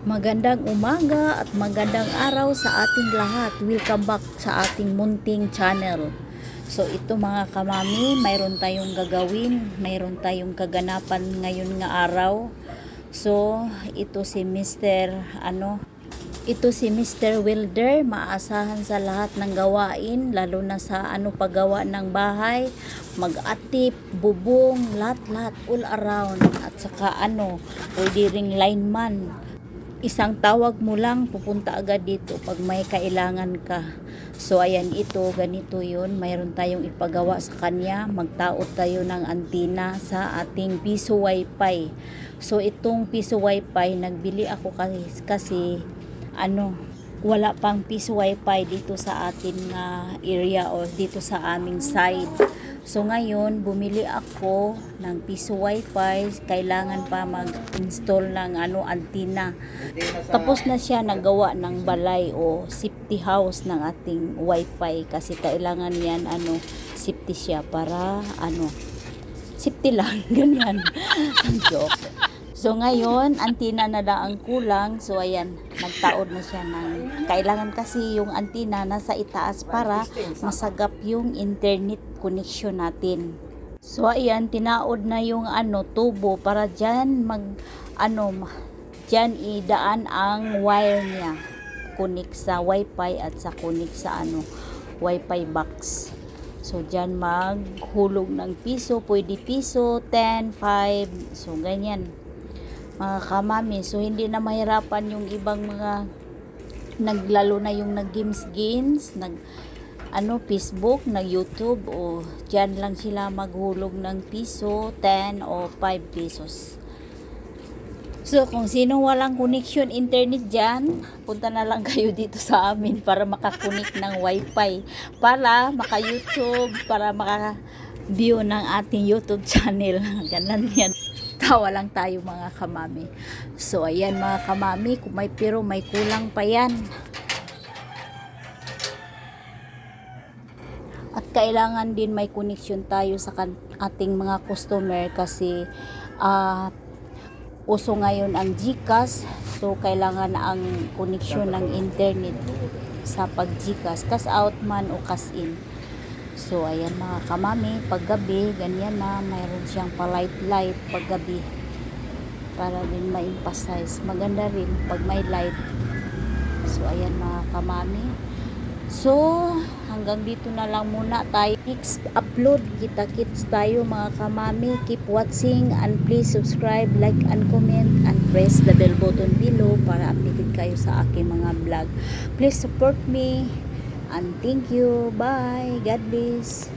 Magandang umaga at magandang araw sa ating lahat. Welcome back sa ating munting channel. So ito mga kamami, mayroon tayong gagawin, mayroon tayong kaganapan ngayon nga araw. So ito si Mr. Wilder, maasahan sa lahat ng gawain, lalo na sa paggawa ng bahay, mag-atip, bubong, lahat-lahat all around, at saka pwede ring lineman. Isang tawag mo lang, pupunta agad dito pag may kailangan ka. So ayan, ito ganito yun, mayroon tayong ipagawa sa kanya. Magtaot tayo ng antina sa ating piso wifi. So itong piso wifi, nagbili ako kasi wala pang piso wifi dito sa atin area o dito sa aming side. So ngayon, bumili ako ng piso wifi, kailangan pa mag-install ng antenna. Tapos na siya nagawa ng balay o safety house ng ating wifi kasi kailangan yan safety siya para safety lang ganyan. Joke. So ngayon, antenna na lang ang kulang. So ayan, nagtaod na siya ng kailangan kasi yung antenna nasa itaas para masagap yung internet connection natin. So ayan, tinaod na yung tubo para diyan diyan idaan ang wire niya. Connect sa wifi at sa connect sa wifi box. So diyan maghulog ng piso, pwede piso, 10, 5, so ganyan. Mga kamami, so hindi na mahirapan yung ibang mga naglalo na yung nag-games, Facebook, YouTube, o dyan lang sila maghulog ng piso, 10 o 5 pesos. So kung sino walang connection internet dyan, punta na lang kayo dito sa amin para makakonek ng wifi, para maka-YouTube, para maka-view ng ating YouTube channel. Ganun yan. Tawa lang tayo mga kamami. So ayan mga kamami, kung may pero may kulang pa yan. At kailangan din may connection tayo sa ating mga customer kasi uso ngayon ang GCash. So kailangan ang connection ng internet sa pag-GCash, cash out man o cash in. So ayan mga kamami, paggabi ganyan na, mayroon siyang light paggabi para din ma-emphasize. Maganda rin pag may light. So ayan mga kamami, so hanggang dito na lang muna tayo. Next upload kita-kits tayo mga kamami. Keep watching and please subscribe, like and comment and press the bell button below para updated kayo sa aking mga vlog. Please support me. And thank you. Bye. God bless.